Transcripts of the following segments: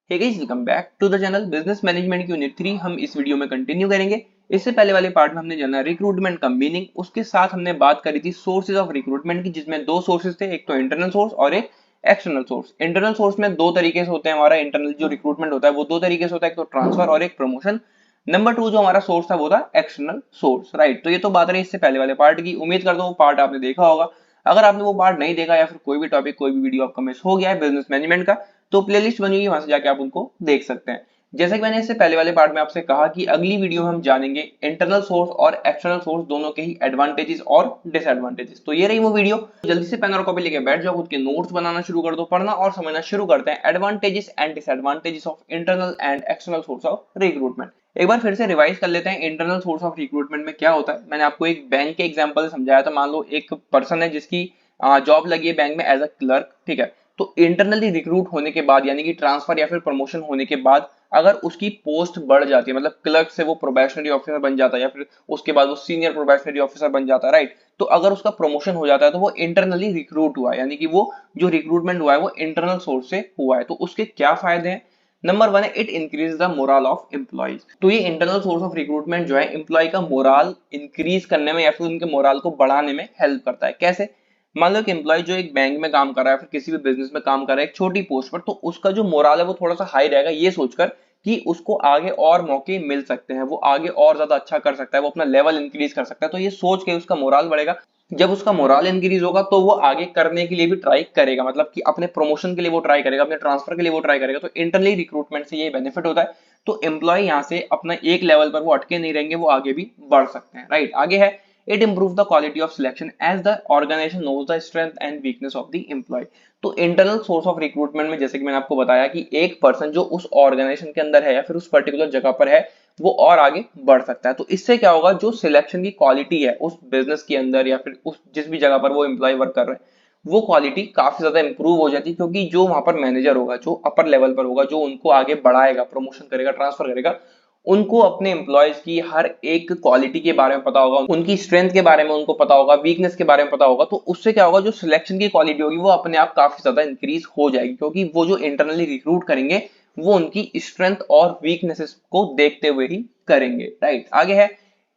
Hey guys, welcome back to the channel business management की unit 3 हम इस video में कंटिन्यू करेंगे। इससे पहले वाले पार्ट में हमने जाना रिक्रूटमेंट का मीनिंग, उसके साथ हमने बात करी थी सोर्सेज ऑफ रिक्रूटमेंट की, जिसमें दो सोर्सेज थे, एक तो इंटरनल सोर्स और एक एक्सटर्नल सोर्स। इंटरनल सोर्स में दो तरीके से होते हैं, हमारा इंटरनल जो रिक्रूटमेंट होता है वो दो तरीके से होता है, एक तो ट्रांसफर और एक प्रमोशन। नंबर 2 जो हमारा सोर्स था वो था एक्सटर्नल सोर्स, राइट। तो ये तो बात रही इससे पहले वाले पार्ट की। उम्मीद करता हूँ वो पार्ट आपने देखा होगा। अगर आपने वो पार्ट नहीं देखा या फिर कोई भी टॉपिक कोई भी वीडियो आपका मिस हो गया है बिजनेस मैनेजमेंट का, तो प्लेलिस्ट बनी हुई है, वहां से जाके आप उनको देख सकते हैं। जैसे कि मैंने इससे पहले वाले पार्ट में आपसे कहा कि अगली वीडियो में हम जानेंगे इंटरनल सोर्स और एक्सटर्नल सोर्स दोनों के ही एडवांटेजेस और डिसएडवांटेजेस। तो ये रही वो वीडियो। जल्दी से पेन और कॉपी लेके बैठ जाओ, खुद के नोट्स बनाना शुरू कर दो, पढ़ना और समझना शुरू करते हैं advantages and disadvantages of internal and external source of recruitment. एक बार फिर से रिवाइज कर लेते हैं इंटरनल सोर्स ऑफ रिक्रूटमेंट में क्या होता है। मैंने आपको एक बैंक के एग्जांपल से समझाया था। मान लो एक पर्सन है जिसकी जॉब लगी है बैंक में एज अ क्लर्क, ठीक है। तो इंटरनली रिक्रूट होने के बाद यानी कि ट्रांसफर या फिर प्रमोशन होने के बाद अगर उसकी पोस्ट बढ़ जाती है, मतलब क्लर्क से वो प्रोबेशनरी ऑफिसर बन जाता है या फिर उसके बाद वो सीनियर प्रोबेशनरी ऑफिसर बन जाता है, राइट। तो अगर उसका प्रमोशन हो जाता है तो वो इंटरनली रिक्रूट हुआ है, यानी कि वो जो रिक्रूटमेंट हुआ है वो इंटरनल सोर्स से हुआ है। तो उसके क्या फायदे हैं? नंबर 1 है it increase the moral of employees. तो ये इंटरनल सोर्स ऑफ रिक्रूटमेंट जो है एम्प्लॉय का मोरल इंक्रीज करने में या फिर उनके मोरल को बढ़ाने में हेल्प करता है। कैसे? मान लो कि एम्प्लॉय जो एक बैंक में काम कर रहा है फिर किसी भी बिजनेस में काम कर रहा है एक छोटी पोस्ट पर, तो उसका जो मोरल है वो थोड़ा सा हाई रहेगा, ये सोचकर कि उसको आगे और मौके मिल सकते हैं, वो आगे और ज्यादा अच्छा कर सकता है, वो अपना लेवल इंक्रीज कर सकता है। तो ये सोच के उसका मोरल बढ़ेगा। जब उसका मोरल इंक्रीज होगा तो वो आगे करने के लिए भी ट्राई करेगा, मतलब कि अपने प्रमोशन के लिए वो ट्राई करेगा, अपने ट्रांसफर के लिए वो ट्राई करेगा। तो इंटरनली रिक्रूटमेंट से ये बेनिफिट होता है। तो एम्प्लॉय यहाँ से अपना एक लेवल पर वो अटके नहीं रहेंगे, वो आगे भी बढ़ सकते हैं, राइट। आगे है it improves the quality of selection as the organization knows the strength and weakness of the employee। तो इंटरनल सोर्स ऑफ रिक्रूटमेंट में जैसे कि मैंने आपको बताया कि एक पर्सन जो उस ऑर्गेनाइजेशन के अंदर है या फिर उस पर्टिकुलर जगह पर है वो और आगे बढ़ सकता है। तो इससे क्या होगा, जो सिलेक्शन की क्वालिटी है उस बिजनेस के अंदर या फिर उस जिस भी जगह पर वो एम्प्लॉय वर्क कर रहे हैं वो क्वालिटी काफी ज्यादा इंप्रूव हो जाती है, क्योंकि जो वहां पर मैनेजर होगा, जो अपर लेवल पर होगा, जो उनको आगे बढ़ाएगा, प्रमोशन करेगा, ट्रांसफर करेगा, उनको अपने एम्प्लॉयज की हर एक क्वालिटी के बारे में पता होगा, उनकी स्ट्रेंथ के बारे में उनको पता होगा, वीकनेस के बारे में पता होगा। तो उससे क्या होगा, जो सिलेक्शन की क्वालिटी होगी वो अपने आप काफी ज्यादा इंक्रीज हो जाएगी, क्योंकि वो जो इंटरनली रिक्रूट करेंगे वो उनकी स्ट्रेंथ और वीकनेसेस को देखते हुए ही करेंगे, राइट। आगे है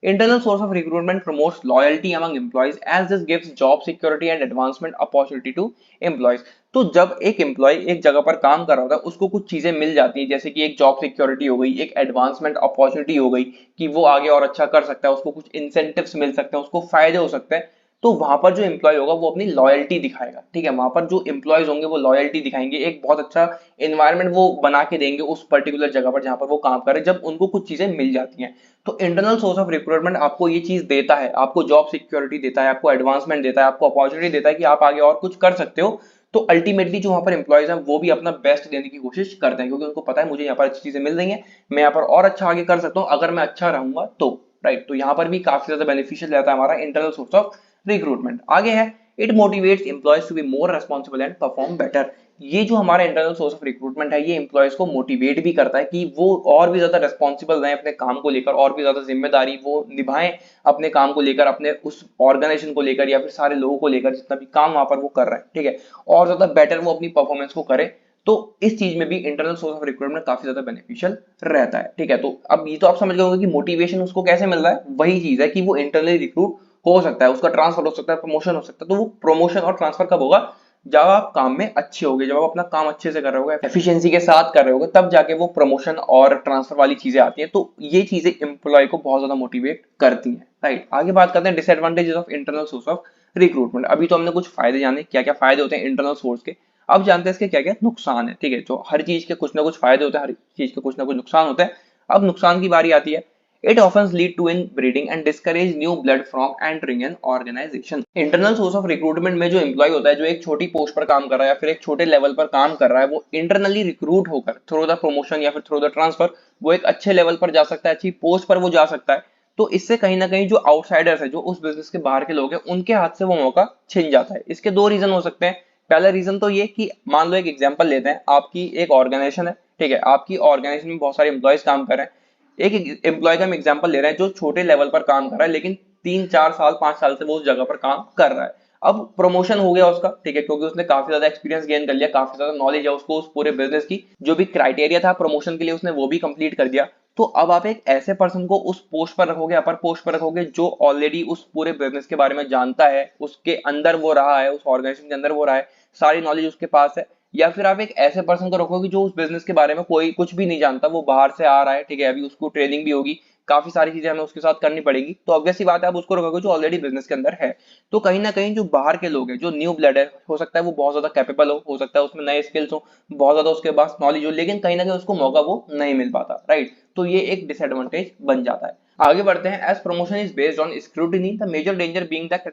internal source of recruitment promotes loyalty among employees as this gives job security and advancement opportunity to employees। तो जब एक एम्प्लॉय एक जगह पर काम कर रहा होता है उसको कुछ चीजें मिल जाती है, जैसे कि एक जॉब सिक्योरिटी हो गई, एक एडवांसमेंट अपॉर्चुनिटी हो गई कि वो आगे और अच्छा कर सकता है, उसको कुछ इंसेंटिव्स मिल सकते हैं, उसको फायदे हो सकते हैं। तो वहां पर जो एम्प्लॉय होगा वो अपनी लॉयल्टी दिखाएगा, ठीक है। वहां पर जो एम्प्लॉयज होंगे वो लॉयल्टी दिखाएंगे, एक बहुत अच्छा एनवायरनमेंट वो बना के देंगे उस पर्टिकुलर जगह पर जहां पर वो काम कर रहे हैं, जब उनको कुछ चीजें मिल जाती हैं। तो इंटरनल सोर्स ऑफ रिक्रूटमेंट आपको ये चीज देता है, आपको जॉब सिक्योरिटी देता है, आपको एडवांसमेंट देता है, आपको अपॉर्चुनिटी देता है कि आप आगे और कुछ कर सकते हो। तो अल्टीमेटली जो वहां पर एम्प्लॉयज हैं वो भी अपना बेस्ट देने की कोशिश करते हैं, क्योंकि उनको पता है मुझे यहाँ पर अच्छी चीजें मिल रही हैं, मैं यहाँ पर और अच्छा आगे कर सकता हूँ अगर मैं अच्छा रहूंगा तो, राइट। तो यहाँ पर भी काफी ज्यादा बेनिफिशियल रहता है हमारा इंटरनल सोर्स ऑफ रिक्रूटमेंट। आगे है it motivates employees to be more responsible and perform better. ये जो हमारा इंटरनल सोर्स ऑफ रिक्रूटमेंट है ये एम्प्लॉयज को मोटिवेट भी करता है कि वो और भी ज्यादा रेस्पॉन्सिबल रहें अपने काम को लेकर, और भी ज्यादा जिम्मेदारी वो निभाएं अपने काम को लेकर, अपने उस ऑर्गेनाइजेशन को लेकर या फिर सारे लोगों को लेकर, जितना भी काम वहां पर वो कर रहे हैं, ठीक है। और ज्यादा बेटर वो अपनी परफॉर्मेंस को करे। तो इस चीज में भी इंटरनल सोर्स ऑफ रिक्रूटमेंट काफी ज्यादा बेनिफिशियल रहता है, ठीक है। तो अब ये तो आप समझ गए होंगे कि मोटिवेशन उसको कैसे मिल रहा है। वही चीज है कि वो इंटरनली रिक्रूट हो सकता है, उसका ट्रांसफर हो सकता है, प्रमोशन हो सकता है। तो वो प्रमोशन और ट्रांसफर कब होगा, जब आप काम में अच्छे होगे, जब आप अपना काम अच्छे से कर रहे होगे, एफिशिएंसी के साथ कर रहे होगे, तब जाके वो प्रमोशन और ट्रांसफर वाली चीजें आती हैं। तो ये चीजें एम्प्लॉय को बहुत ज्यादा मोटिवेट करती हैं, राइट। आगे बात करते हैं disadvantages of internal source of recruitment. अभी तो हमने कुछ फायदे जाने, क्या क्या फायदे होते हैं इंटरनल सोर्स के। अब जानते हैं इसके क्या क्या नुकसान है, ठीक है। जो हर चीज के कुछ ना कुछ फायदे होते हैं, हर चीज के कुछ ना कुछ नुकसान होते हैं। अब नुकसान की बारी आती है। It often lead to inbreeding and discourage new blood from entering an organization। Internal source of recruitment में जो एम्प्लॉय होता है, जो एक छोटी पोस्ट पर काम कर रहा है या फिर एक छोटे लेवल पर काम कर रहा है, वो इंटरनली रिक्रूट होकर थ्रू द प्रमोशन या फिर थ्रू द ट्रांसफर वो एक अच्छे लेवल पर जा सकता है, अच्छी पोस्ट पर वो जा सकता है। तो इससे कहीं ना कहीं जो आउटसाइडर्स है, जो उस बिजनेस के बाहर के लोग हैं, उनके हाथ से वो मौका छिन जाता है। इसके दो रीजन हो सकते हैं। पहला रीजन तो ये कि मान लो एक एग्जांपल लेते हैं, आपकी एक ऑर्गेनाइजेशन है, ठीक है। आपकी ऑर्गेनाइजेशन में बहुत सारे एम्प्लॉयज काम कर रहे हैं। एक एम्प्लॉय का हम एग्जांपल ले रहे हैं जो छोटे लेवल पर काम कर रहा है, लेकिन 3 4 साल 5 साल से वो उस जगह पर काम कर रहा है। अब प्रमोशन हो गया उसका, ठीक है, क्योंकि उसने काफी ज्यादा एक्सपीरियंस गेन कर लिया, काफी ज्यादा नॉलेज है उसको उस पूरे बिजनेस की, जो भी क्राइटेरिया था प्रमोशन के लिए उसने वो भी कंप्लीट कर दिया। तो अब आप एक ऐसे पर्सन को उस पोस्ट पर रखोगे, अपर पोस्ट पर रखोगे, जो ऑलरेडी उस पूरे बिजनेस के बारे में जानता है, उसके अंदर वो रहा है, उस ऑर्गेनाइजेशन के अंदर वो रहा है, सारी नॉलेज उसके पास है, या फिर आप एक ऐसे पर्सन को रखोगे जो उस बिजनेस के बारे में कोई कुछ भी नहीं जानता, वो बाहर से आ रहा है, ठीक है, अभी उसको ट्रेनिंग भी होगी, काफी सारी चीजें हमें उसके साथ करनी पड़ेगी, तो ऑब्वियस सी बात है आप उसको रखोगे जो ऑलरेडी बिजनेस के अंदर है। तो कहीं ना कहीं जो बाहर के लोग हैं, जो न्यू ब्लड है, हो सकता है वो बहुत ज्यादा कैपेबल हो सकता है उसमें नए स्किल्स हो, बहुत ज्यादा उसके पास नॉलेज हो, लेकिन कहीं ना कहीं उसको मौका वो नहीं मिल पाता, राइट। तो ये एक डिसएडवांटेज बन जाता है। आगे बढ़ते हैं। As promotion is based on scrutiny, the major danger being that,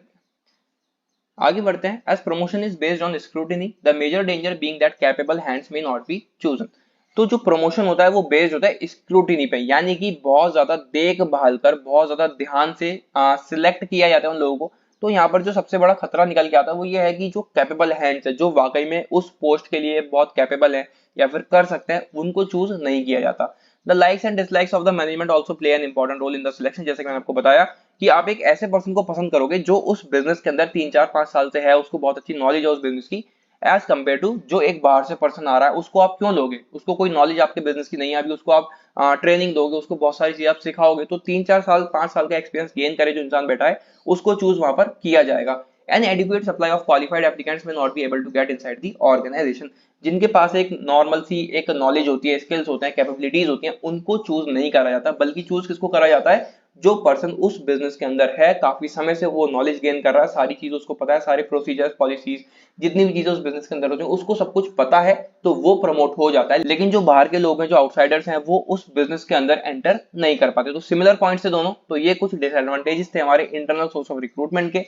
आगे बढ़ते हैं। As promotion is based on scrutiny, the major danger being that capable hands may not be chosen. तो जो प्रमोशन होता है वो बेस्ड होता है स्क्रूटिनी पे, यानी कि बहुत ज्यादा देखभाल कर, बहुत ज्यादा ध्यान से सिलेक्ट किया जाता है उन लोगों को। तो यहाँ पर जो सबसे बड़ा खतरा निकल के आता है वो ये है कि जो कैपेबल हैंड्स है, जो वाकई में उस पोस्ट के लिए बहुत कैपेबल है या फिर कर सकते हैं, उनको चूज नहीं किया जाता। The likes and dislikes of the management also play an important role in the selection. जैसे कि मैंने आपको बताया कि आप एक ऐसे पर्सन को पसंद करोगे जो उस बिजनेस के अंदर 3 4 5 साल से है, उसको बहुत अच्छी नॉलेज है उस बिजनेस की, एज कम्पेयर टू जो एक बाहर से पर्सन आ रहा है। उसको आप क्यों लोगे? उसको कोई नॉलेज आपके बिजनेस की नहीं है, अभी उसको आप ट्रेनिंग दोगे, उसको बहुत सारी चीजें आप सिखाओगे, तो 3 4 साल 5 साल का एक्सपीरियंस गेन करे जो इंसान बैठा है, उसको चूज वहां पर किया जाएगा। An adequate supply of qualified applicants may not be able to get inside the organisation. जिनके पास एक नॉर्मल सी एक नॉलेज होती है, स्किल्स होते हैं, कैपेबिलिटीज होती हैं, उनको चूज नहीं करा जाता, बल्कि चूज किसको करा जाता है? जो पर्सन उस बिजनेस के अंदर है, काफी समय से वो नॉलेज गेन कर रहा है, सारी चीज उसको पता है, सारे प्रोसीजर्स, पॉलिसीज, जितनी भी चीजें उस बिजनेस के अंदर होती हैं उसको सब कुछ पता है, तो वो प्रमोट हो जाता है। लेकिन जो बाहर के लोग हैं, जो आउटसाइडर्स हैं, वो उस बिजनेस के अंदर एंटर नहीं कर पाते। तो सिमिलर पॉइंट्स थे दोनों। तो ये कुछ डिसएडवांटेजेस थे हमारे इंटरनल सोर्स ऑफ रिक्रूटमेंट के।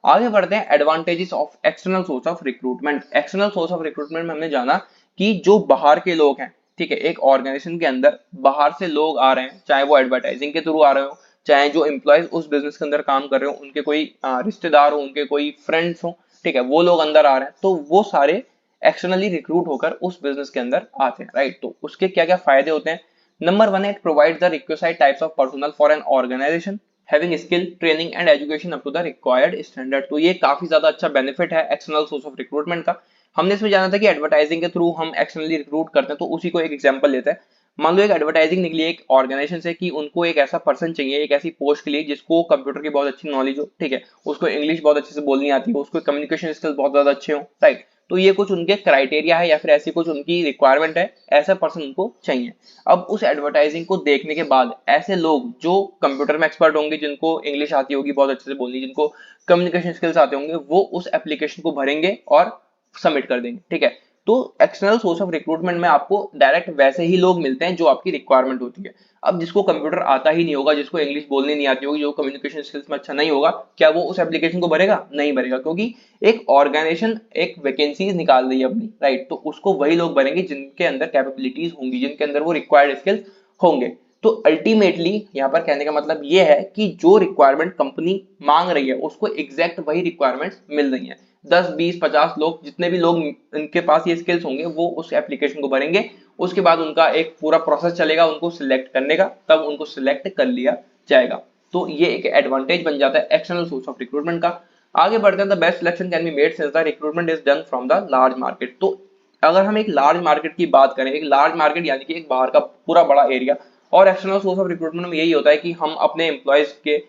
आगे बढ़ते हैं। Advantages of external source of recruitment. External source of recruitment में हमने जाना कि जो बाहर के लोग हैं, ठीक है, एक ऑर्गेनाइजेशन के अंदर बाहर से लोग आ रहे हैं, चाहे वो एडवर्टाइजिंग के थ्रू आ रहे हो, चाहे जो एम्प्लॉयज उस बिजनेस के अंदर काम कर रहे हो उनके कोई रिश्तेदार हो, उनके कोई फ्रेंड्स हो, ठीक है, वो लोग अंदर आ रहे हैं, तो वो सारे एक्सटर्नली रिक्रूट होकर उस बिजनेस के अंदर आते हैं, राइट। तो उसके क्या क्या फायदे होते हैं? नंबर वन है, it provides the requisite types of personnel for an organisation having skill, training and education up to the required standard. तो ये काफी ज्यादा अच्छा बेनिफिट है एक्सटर्नल सोर्स ऑफ रिक्रूटमेंट का। हमने इसमें जाना था कि एडवर्टाइजिंग के थ्रू हम एक्सटर्नली रिक्रूट करते हैं, तो उसी को एक एग्जांपल लेते हैं। मान लो एक एडवर्टाइजिंग निकली एक ऑर्गेनाइजेशन से कि उनको एक ऐसा पर्सन चाहिए एक ऐसी पोस्ट के लिए जिसको कंप्यूटर की बहुत अच्छी नॉलेज हो, ठीक है, उसको इंग्लिश बहुत अच्छे से बोलनी आती हो, उसको कम्युनिकेशन स्किल्स बहुत ज्यादा अच्छे हो, राइट। तो ये कुछ उनके क्राइटेरिया है या फिर ऐसी कुछ उनकी रिक्वायरमेंट है, ऐसा पर्सन उनको चाहिए। अब उस एडवर्टाइजिंग को देखने के बाद ऐसे लोग जो कंप्यूटर में एक्सपर्ट होंगे, जिनको इंग्लिश आती होगी बहुत अच्छे से बोलनी, जिनको कम्युनिकेशन स्किल्स आते होंगे, वो उस एप्लीकेशन को भरेंगे और सबमिट कर देंगे, ठीक है। तो एक्सटर्नल सोर्स ऑफ रिक्रूटमेंट में आपको डायरेक्ट वैसे ही लोग मिलते हैं जो आपकी रिक्वायरमेंट होती है। अब जिसको कंप्यूटर आता ही नहीं होगा, जिसको इंग्लिश बोलनी नहीं आती होगी, जो कम्युनिकेशन स्किल्स में अच्छा नहीं होगा, क्या वो उस एप्लीकेशन को भरेगा? नहीं भरेगा, क्योंकि एक ऑर्गेनाइजेशन एक वैकेंसीज निकाल रही है अपनी, राइट। तो उसको वही लोग भरेंगे जिनके अंदर कैपेबिलिटीज होंगी, जिनके अंदर वो रिक्वायर्ड स्किल्स होंगे। तो अल्टीमेटली यहाँ पर कहने का मतलब ये है कि जो रिक्वायरमेंट कंपनी मांग रही है उसको एग्जैक्ट वही रिक्वायरमेंट्स मिल रही है। 10 20 50 लोग, जितने भी लोग इनके पास ये स्किल्स होंगे, वो उस एप्लीकेशन को भरेंगे। उसके बाद उनका एक पूरा प्रोसेस चलेगा उनको सिलेक्ट करने का, तब उनको सिलेक्ट कर लिया जाएगा। तो ये एक एडवांटेज बन जाता है एक्सटर्नल सोर्स ऑफ रिक्रूटमेंट का। आगे बढ़ते हैं। The best selection can be made since the recruitment is done from the large market. तो अगर हम एक लार्ज मार्केट की बात करें, एक लार्ज मार्केट यानी कि एक बाहर का पूरा बड़ा एरिया, और एक्सटर्नल सोर्स ऑफ रिक्रूटमेंट में यही होता है कि हम अपने एम्प्लॉयज के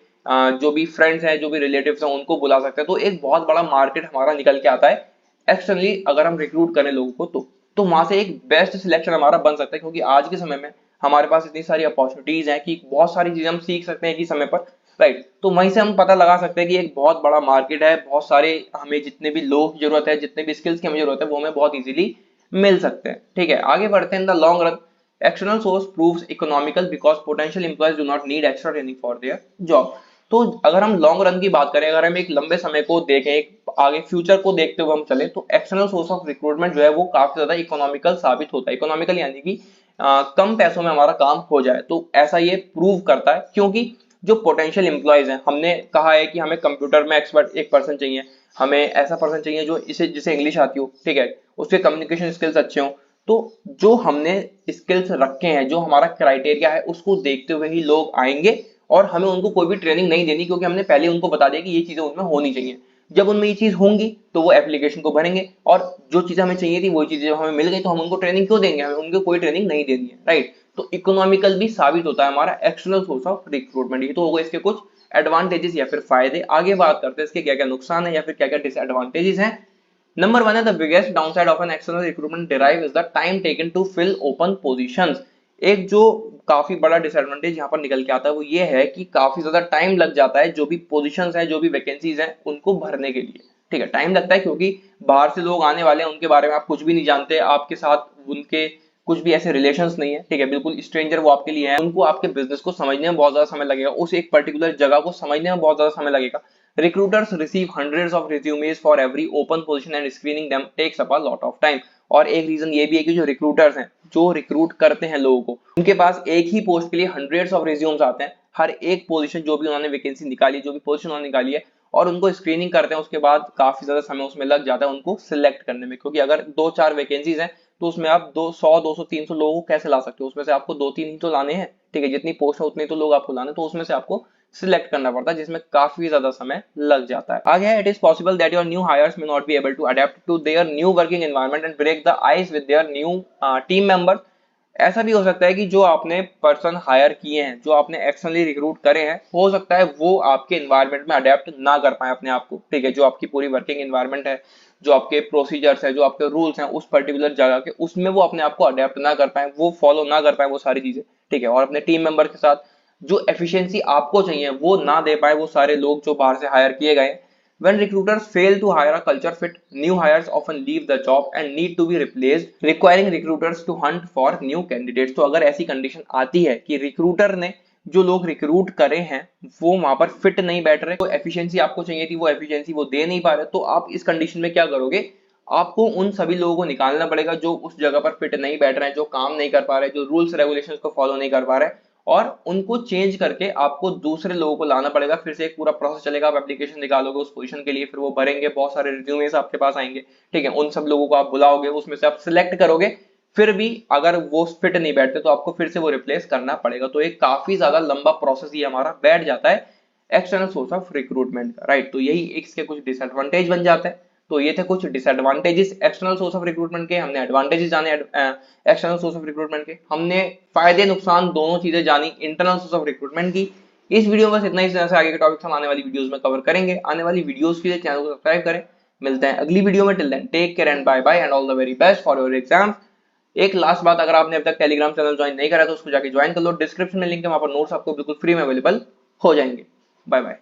जो भी फ्रेंड्स हैं, जो भी रिलेटिव्स हैं, उनको बुला सकते हैं। तो एक बहुत बड़ा मार्केट हमारा निकल के आता है एक्सटर्नली अगर हम रिक्रूट करें लोगों को, तो वहां से एक बेस्ट सिलेक्शन हमारा बन सकता है, क्योंकि आज के समय में हमारे पास इतनी सारी अपॉर्चुनिटीज हैं कि बहुत सारी चीजें हम सीख सकते हैं एक ही समय पर, राइट। तो वहीं से हम पता लगा सकते हैं कि एक बहुत बड़ा मार्केट है, बहुत सारे हमें जितने भी लोग की जरूरत है, जितने भी स्किल्स की हमें जरूरत है, वो हमें बहुत इजीली मिल सकते हैं, ठीक है। आगे बढ़ते हैं। In the long run external source proves economical because potential employees do not need extra training for their job। तो अगर हम लॉन्ग रन की बात करें, अगर हम एक लंबे समय को देखें, एक आगे फ्यूचर को देखते हुए हम चले, तो एक्सटर्नल सोर्स ऑफ रिक्रूटमेंट जो है वो काफी ज्यादा इकोनॉमिकल साबित होता है। इकोनॉमिकल यानी कि कम पैसों में हमारा काम हो जाए। तो ऐसा ये प्रूव करता है, क्योंकि जो पोटेंशियल एम्प्लॉयज हैं, हमने कहा है कि हमें कंप्यूटर में एक्सपर्ट एक पर्सन चाहिए, हमें ऐसा पर्सन चाहिए जो जिसे इंग्लिश आती हो, ठीक है, उसके कम्युनिकेशन स्किल्स अच्छे हों। तो जो हमने स्किल्स रखे हैं, जो हमारा क्राइटेरिया है, उसको देखते हुए ही लोग आएंगे, और हमें उनको कोई भी ट्रेनिंग नहीं देनी, क्योंकि हमने पहले उनको बता दिया कि ये चीजें उनमें होनी चाहिए। जब उनमें ये चीज होंगी तो वो एप्लीकेशन को भरेंगे, और जो चीजें हमें चाहिए थी वही चीजें जब हमें मिल गई तो हम उनको ट्रेनिंग क्यों देंगे, हमें उनको कोई ट्रेनिंग नहीं देनी है, राइट। तो इकोनॉमिकल भी साबित होता है हमारा एक्सटर्नल सोर्स ऑफ रिक्रूटमेंट। ये तो हो गए इसके कुछ एडवांटेजेस या फिर फायदे। आगे बात करते हैं इसके क्या क्या नुकसान है या फिर क्या क्या डिसएडवांटेजेस हैं। नंबर वन है the biggest downside of an external recruitment drive is the time taken to fill open positions. एक जो काफी बड़ा डिसएडवांटेज यहाँ पर निकल के आता है वो ये है कि काफी ज्यादा टाइम लग जाता है जो भी पोजीशंस है, जो भी वैकेंसीज हैं उनको भरने के लिए। ठीक है, टाइम लगता है क्योंकि बाहर से लोग आने वाले हैं, उनके बारे में आप कुछ भी नहीं जानते, आपके साथ उनके कुछ भी ऐसे रिलेशंस नहीं है, ठीक है, बिल्कुल स्ट्रेंजर वो आपके लिए है। उनको आपके बिजनेस को समझने में बहुत ज्यादा समय लगेगा, उस एक पर्टिकुलर जगह को समझने में बहुत ज्यादा समय लगेगा। Recruiters receive hundreds of resumes for every open position and screening them takes up a lot of time। और एक रीजन ये भी है कि जो रिक्रूटर्स हैं, जो रिक्रूट करते हैं लोगों को, उनके पास एक ही पोस्ट के लिए हंड्रेड्स ऑफ रिज्यूम्स आते हैं। हर एक पोजीशन जो भी उन्होंने वैकेंसी निकाली, जो भी पोजीशन उन्होंने निकाली है, और उनको स्क्रीनिंग करते हैं, उसके बाद काफी ज्यादा समय उसमें लग जाता है उनको सिलेक्ट करने में। क्योंकि अगर 2-4 वैकेंसीज हैं तो उसमें आप 200, 200, 300 लोगों को कैसे ला सकते हो, उसमें से आपको 2-3 ही तो लाने हैं, ठीक है, जितनी पोस्ट है उतने तो लोग आपको लाने, तो उसमें से आपको सिलेक्ट करना पड़ता है, जिसमें काफी ज्यादा समय लग जाता है। आगे है, it is possible that your new hires may not be able to adapt to their new working environment and break the ice with their new team members. ऐसा भी हो सकता है कि जो आपने पर्सन हायर किए हैं, जो आपने एक्सटर्नली रिक्रूट करे हैं, हो सकता है वो आपके एनवायरनमेंट में अडेप्ट ना कर पाए अपने आप को, ठीक है, जो आपकी पूरी वर्किंग एनवायरनमेंट है, जो आपके प्रोसीजर्स है, जो आपके रूल्स हैं उस पर्टिकुलर जगह के, उसमें वो अपने आप को अडेप्ट ना कर पाए, वो फॉलो ना कर पाए वो सारी चीजें, ठीक है, और अपने टीम मेंबर के साथ जो एफिशिएंसी आपको चाहिए वो ना दे पाए वो सारे लोग जो बाहर से हायर किए गए। When recruiters fail to hire a culture fit, new hires often leave the job and need to be replaced, requiring recruiters to hunt for new candidates। तो अगर ऐसी कंडीशन आती है कि रिक्रूटर ने जो लोग रिक्रूट करे हैं वो वहां पर फिट नहीं बैठ रहे, तो एफिशिएंसी आपको चाहिए थी वो एफिशिएंसी वो दे नहीं पा रहे, तो आप इस कंडीशन में क्या करोगे, आपको उन सभी लोगों को निकालना पड़ेगा जो उस जगह पर फिट नहीं बैठ रहे हैं, जो काम नहीं कर पा रहे, जो रूल्स रेगुलेशंस को फॉलो नहीं कर पा रहे, और उनको चेंज करके आपको दूसरे लोगों को लाना पड़ेगा। फिर से एक पूरा प्रोसेस चलेगा, आप एप्लीकेशन निकालोगे उस पोजीशन के लिए, फिर वो भरेंगे, बहुत सारे रिज्यूमेस आपके पास आएंगे, ठीक है, उन सब लोगों को आप बुलाओगे, उसमें से आप सिलेक्ट करोगे, फिर भी अगर वो फिट नहीं बैठते तो आपको फिर से वो रिप्लेस करना पड़ेगा। तो एक काफी ज्यादा लंबा प्रोसेस ये हमारा बैठ जाता है एक्सटर्नल सोर्स ऑफ रिक्रूटमेंट का, राइट। तो यही इसके कुछ डिसएडवांटेज बन जाते हैं। तो ये थे कुछ disadvantages external source of recruitment के, हमने एडवांटेजेस जाने एक्सटर्नल सोर्स ऑफ रिक्रूटमेंट के, हमने फायदे नुकसान दोनों चीजें जानी इंटरनल सोर्स ऑफ रिक्रूटमेंट की। इस वीडियो में बस इतना ही, से आगे के टॉपिक्स हम आने वाली वीडियोस में कवर करेंगे। आने वाली वीडियोस के लिए चैनल को सब्सक्राइब करें। मिलते हैं अगली वीडियो में, till then take care and bye bye and all the very best for your exams. एक लास्ट बात, अगर आपने अब तक टेलीग्राम चैनल ज्वाइन नहीं करा तो उसको जाके ज्वाइन कर लो, डिस्क्रिप्शन में लिंक है, वहां पर नोट्स आपको बिल्कुल फ्री में अवेलेबल हो जाएंगे। Bye bye.